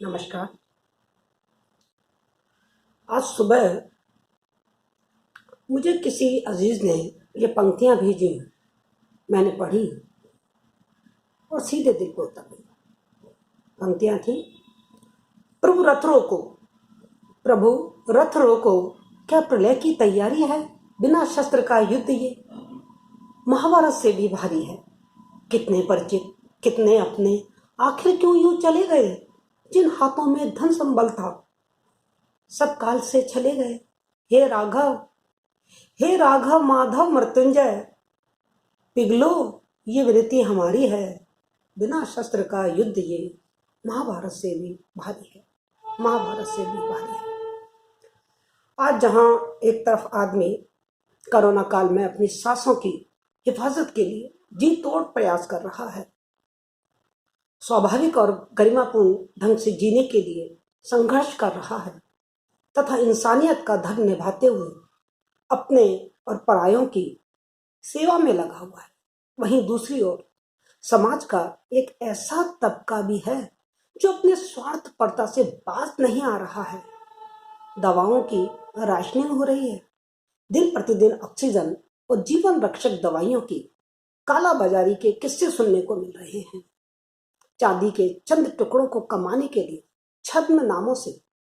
नमस्कार। आज सुबह मुझे किसी अजीज ने ये पंक्तियां भेजी। मैंने पढ़ी और सीधे दिल को उतर गई। पंक्तियां थी, प्रभु रथ रोको, प्रभु रथ रोको, क्या प्रलय की तैयारी है? बिना शस्त्र का युद्ध ये महाभारत से भी भारी है। कितने परिचित, कितने अपने, आखिर क्यों यूं चले गए? जिन हाथों में धन संबल था, सब काल से चले गए। हे राघव, हे राघव माधव मृत्युंजय, पिघलो ये विनती हमारी है। बिना शस्त्र का युद्ध ये महाभारत से भी भारी है, महाभारत से भी भारी है। आज जहां एक तरफ आदमी कोरोना काल में अपनी सांसों की हिफाजत के लिए जी तोड़ प्रयास कर रहा है, स्वाभाविक और गरिमापूर्ण ढंग से जीने के लिए संघर्ष कर रहा है तथा इंसानियत का धर्म निभाते हुए अपने और परायों की सेवा में लगा हुआ है, वहीं दूसरी ओर समाज का एक ऐसा तबका भी है जो अपने स्वार्थपरता से बाज नहीं आ रहा है। दवाओं की राशनिंग हो रही है, दिन प्रतिदिन ऑक्सीजन और जीवन रक्षक दवाइयों की कालाबाजारी के किस्से सुनने को मिल रहे हैं। चांदी के चंद टुकड़ों को कमाने के लिए छद्म नामों से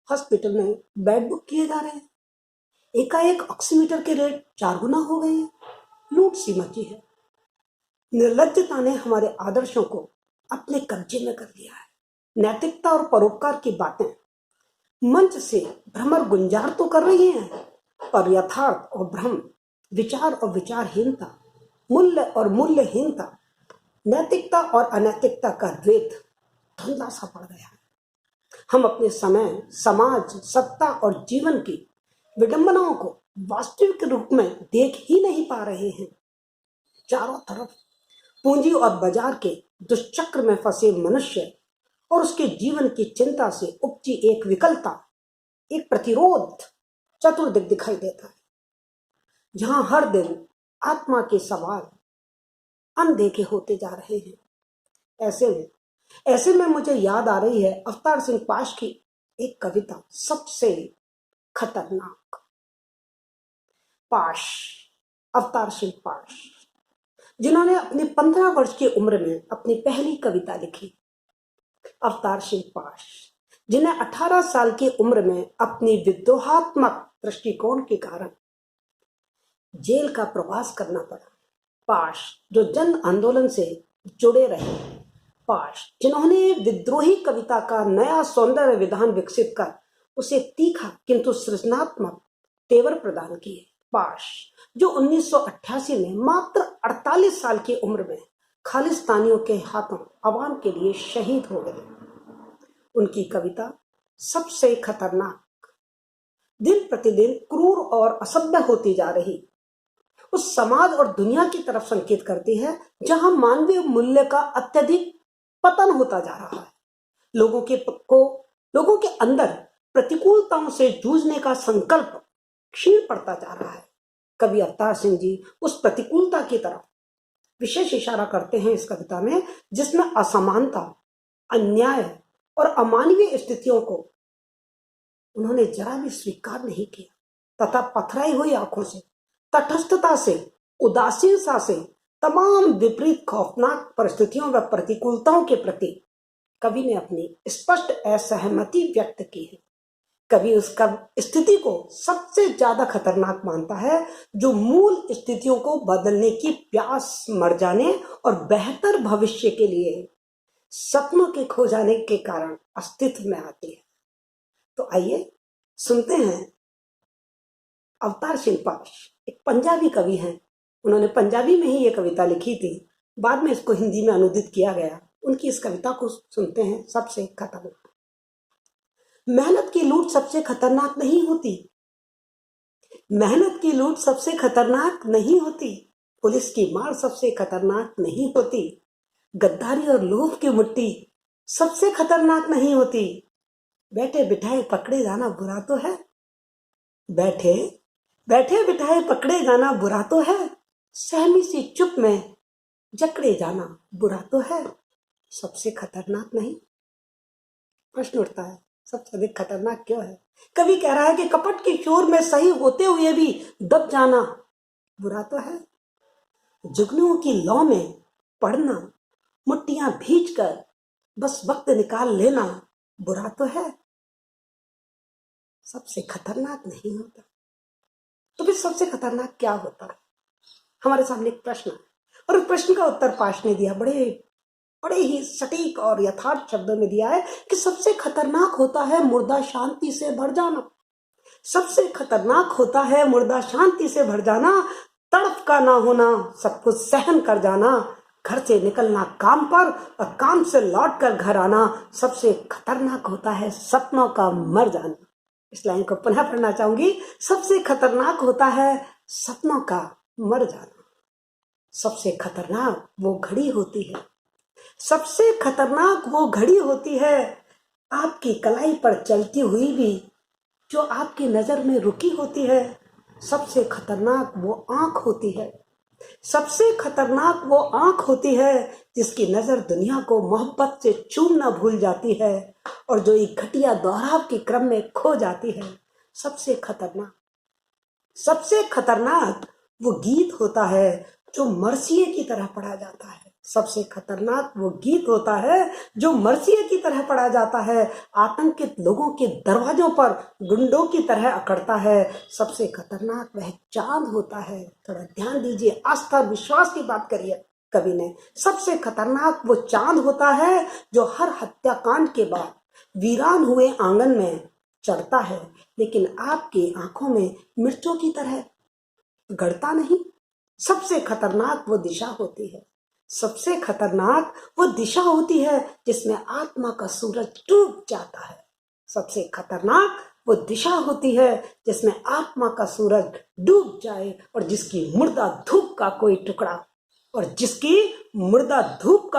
हॉस्पिटल में बेड बुक किए जा रहे हैं। एकाएक ऑक्सीमीटर के रेट 4 गुना हो गए हैं। लूट सी मची है। निर्लज्जता ने हमारे आदर्शों को अपने कब्जे में कर लिया है। नैतिकता और परोपकार की बातें मंच से भ्रमर गुंजार तो कर रही हैं, पर यथार्थ और भ्रम, विचार और विचारहीनता, मूल्य और मूल्यहीनता, नैतिकता और अनैतिकता का द्वैत धुंधला सा पड़ गया है। हम अपने समय, समाज, सत्ता और जीवन की विडंबनाओं को वास्तविक रूप में देख ही नहीं पा रहे हैं। चारों तरफ पूंजी और बाजार के दुष्चक्र में फंसे मनुष्य और उसके जीवन की चिंता से उपजी एक विकलता, एक प्रतिरोध चतुर्दिक दिखाई देता है, जहां हर दिन आत्मा के सवाल अनदेखे होते जा रहे हैं। ऐसे में मुझे याद आ रही है अवतार सिंह पाश की एक कविता, सबसे खतरनाक। पाश, अवतार सिंह पाश, जिन्होंने अपनी 15 वर्ष की उम्र में अपनी पहली कविता लिखी। अवतार सिंह पाश, जिन्हें 18 साल की उम्र में अपनी विद्रोहात्मक दृष्टिकोण के कारण जेल का प्रवास करना पड़ा। पाश, जो जन आंदोलन से जुड़े रहे। पाश, जिन्होंने विद्रोही कविता का नया सौंदर्य विधान विकसित कर उसे तीखा किंतु सृजनात्मक तेवर प्रदान किए। पाश, जो 1988 में मात्र 48 साल की उम्र में खालिस्तानियों के हाथों अवाम के लिए शहीद हो गए। उनकी कविता सबसे खतरनाक, दिन प्रतिदिन क्रूर और असभ्य होती जा रही उस समाज और दुनिया की तरफ संकेत करती है जहां मानवीय मूल्य का अत्यधिक पतन होता जा रहा है। लोगों के अंदर प्रतिकूलताओं से जूझने का संकल्प क्षीण पड़ता जा रहा है। कवि अवतार सिंह जी उस प्रतिकूलता की तरफ विशेष इशारा करते हैं इस कविता में, जिसमें असमानता, अन्याय और अमानवीय स्थितियों को उन्होंने जरा भी स्वीकार नहीं किया तथा पथराई हुई आंखों से, तटस्थता से, उदासीनता से तमाम विपरीत खौफनाक परिस्थितियों व प्रतिकूलताओं के प्रति कवि ने अपनी स्पष्ट असहमति व्यक्त की है। कवि उस स्थिति को सबसे ज्यादा खतरनाक मानता है जो मूल स्थितियों को बदलने की प्यास मर जाने और बेहतर भविष्य के लिए सपनों के खो जाने के कारण अस्तित्व में आती है। तो आइए सुनते हैं अवतार सिंह पाश, एक पंजाबी कवि हैं। उन्होंने पंजाबी में ही ये कविता लिखी थी, बाद में इसको हिंदी में अनुदित किया गया। उनकी इस कविता को सुनते हैं, सबसे खतरनाक। मेहनत की लूट सबसे खतरनाक नहीं होती। मेहनत की लूट सबसे खतरनाक नहीं होती। पुलिस की मार सबसे खतरनाक नहीं होती। गद्दारी और लोभ की मुट्ठी सबसे खतरनाक नहीं होती। बैठे बिठाए पकड़े जाना बुरा तो है। बैठे बिठाए पकड़े जाना बुरा तो है। सहमी सी चुप में जकड़े जाना बुरा तो है, सबसे खतरनाक नहीं। प्रश्न उठता है, सबसे अधिक खतरनाक क्यों है? कवि कह रहा है कि कपट के शोर में सही होते हुए भी दब जाना बुरा तो है। जुगनुओं की लौ में पड़ना, मुट्ठियां भींच कर बस वक्त निकाल लेना बुरा तो है। सबसे खतरनाक नहीं होता तो फिर सबसे खतरनाक क्या होता है? हमारे सामने एक प्रश्न है और उस प्रश्न का उत्तर पाश ने दिया, बड़े बड़े ही सटीक और यथार्थ शब्दों में दिया है कि सबसे खतरनाक होता है मुर्दा शांति से भर जाना। सबसे खतरनाक होता है मुर्दा शांति से भर जाना, तड़प का ना होना, सब कुछ सहन कर जाना, घर से निकलना काम पर और काम से लौट कर घर आना। सबसे खतरनाक होता है सपनों का मर जाना। इस लाइन को पुनः पढ़ना चाहूंगी। सबसे खतरनाक होता है सपनों का मर जाना। सबसे खतरनाक वो घड़ी होती है, सबसे खतरनाक वो घड़ी होती है आपकी कलाई पर चलती हुई भी जो आपकी नजर में रुकी होती है। सबसे खतरनाक वो आंख होती है, सबसे खतरनाक वो आंख होती है जिसकी नजर दुनिया को मोहब्बत से चूमना भूल जाती है और जो एक घटिया दोहराव के क्रम में खो जाती है। सबसे खतरनाक वो गीत होता है जो मरसिए की तरह पढ़ा जाता है। सबसे खतरनाक वो गीत होता है जो मरसिए की तरह पढ़ा जाता है, आतंकित लोगों के दरवाजों पर गुंडों की तरह अकड़ता है। सबसे खतरनाक वह चांद होता है। थोड़ा ध्यान दीजिए, आस्था विश्वास की बात करिए कवि ने। सबसे खतरनाक वो चांद होता है जो हर हत्याकांड के बाद वीरान हुए आंगन में चढ़ता है, लेकिन आपकी आंखों में मिर्चों की तरह गड़ता नहीं। सबसे खतरनाक वो दिशा होती है, सबसे खतरनाक वो दिशा होती है जिसमें आत्मा का सूरज डूब जाता है। सबसे खतरनाक वो दिशा होती है जिसमें आत्मा का सूरज डूब जाए और जिसकी मुर्दा धूप का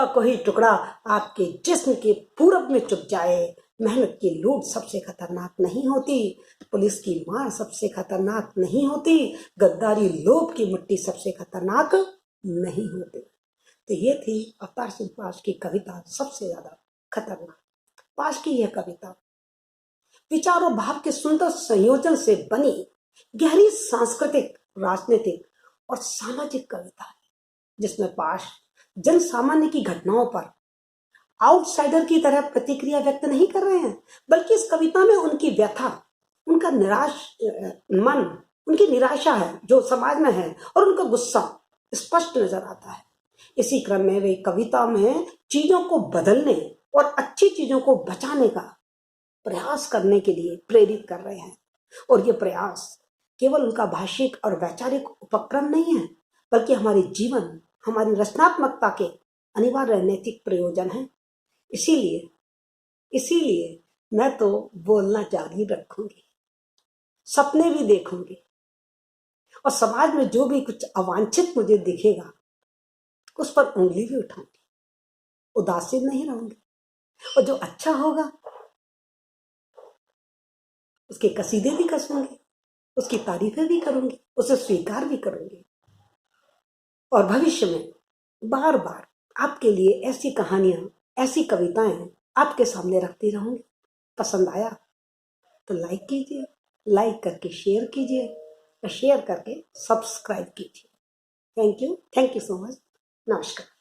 कोई टुकड़ा आपके जिस्म के पूरब में चुप जाए। मेहनत की लूट सबसे खतरनाक नहीं होती, पुलिस की मार सबसे खतरनाक नहीं होती, गद्दारी लोभ की मिट्टी सबसे खतरनाक नहीं होती। तो ये थी अवतार सिंह पाश की कविता सबसे ज्यादा खतरनाक। पाश की यह कविता विचार और भाव के सुंदर संयोजन से बनी गहरी सांस्कृतिक, राजनीतिक और सामाजिक कविता है, जिसमें पाश जन सामान्य की घटनाओं पर आउटसाइडर की तरह प्रतिक्रिया व्यक्त नहीं कर रहे हैं, बल्कि इस कविता में उनकी व्यथा, उनका मन, उनकी निराशा है जो समाज में है और उनका गुस्सा स्पष्ट नजर आता है। इसी क्रम में वे कविता में चीजों को बदलने और अच्छी चीजों को बचाने का प्रयास करने के लिए प्रेरित कर रहे हैं। और ये प्रयास केवल उनका भाषिक और वैचारिक उपक्रम नहीं है, बल्कि हमारे जीवन, हमारी रचनात्मकता के अनिवार्य नैतिक प्रयोजन है। इसीलिए मैं तो बोलना जारी रखूंगी, सपने भी देखूंगी और समाज में जो भी कुछ अवांछित मुझे दिखेगा उस पर उंगली भी उठाऊंगी, उदासीन नहीं रहूंगी, और जो अच्छा होगा उसके कसीदे भी कसूंगी, उसकी तारीफें भी करूंगी, उसे स्वीकार भी करूंगी और भविष्य में बार बार आपके लिए ऐसी कहानियां, ऐसी कविताएं आपके सामने रखती रहूंगी। पसंद आया तो लाइक कीजिए, लाइक करके शेयर कीजिए और शेयर करके सब्सक्राइब कीजिए। Thank you so much. नमस्कार।